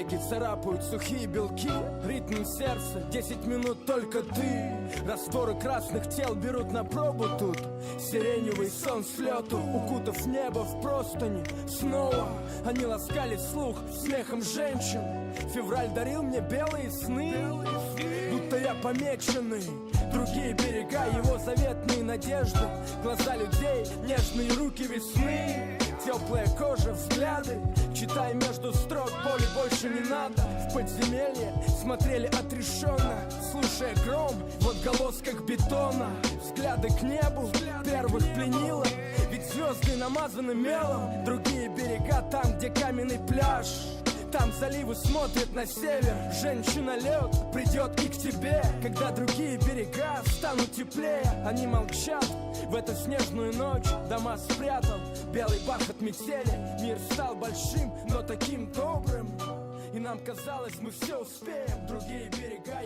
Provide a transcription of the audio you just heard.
Веки царапают сухие белки, ритм сердца, 10 минут только ты. Растворы красных тел берут на пробу тут. Сиреневый сон с лету, укутав небо в простыни. Снова они ласкали слух смехом женщин. Февраль дарил мне белые сны, будто я помеченный. Другие берега, его заветные надежды. Глаза людей, нежные руки весны. Теплая кожа, взгляды. Читай между строк, боли больше не надо. В подземелье смотрели отрешенно, слушая гром в отголосках бетона. Взгляды к небу первых пленило, ведь звезды намазаны мелом. Другие берега там, где каменный пляж. Там заливы смотрят на север. Женщина-лед придет и к тебе, когда другие берега станут теплее. Они молчат в эту снежную ночь. Дома спрятал белый бархат метели. Мир стал большим, но таким добрым. И нам казалось, мы все успеем. Другие берега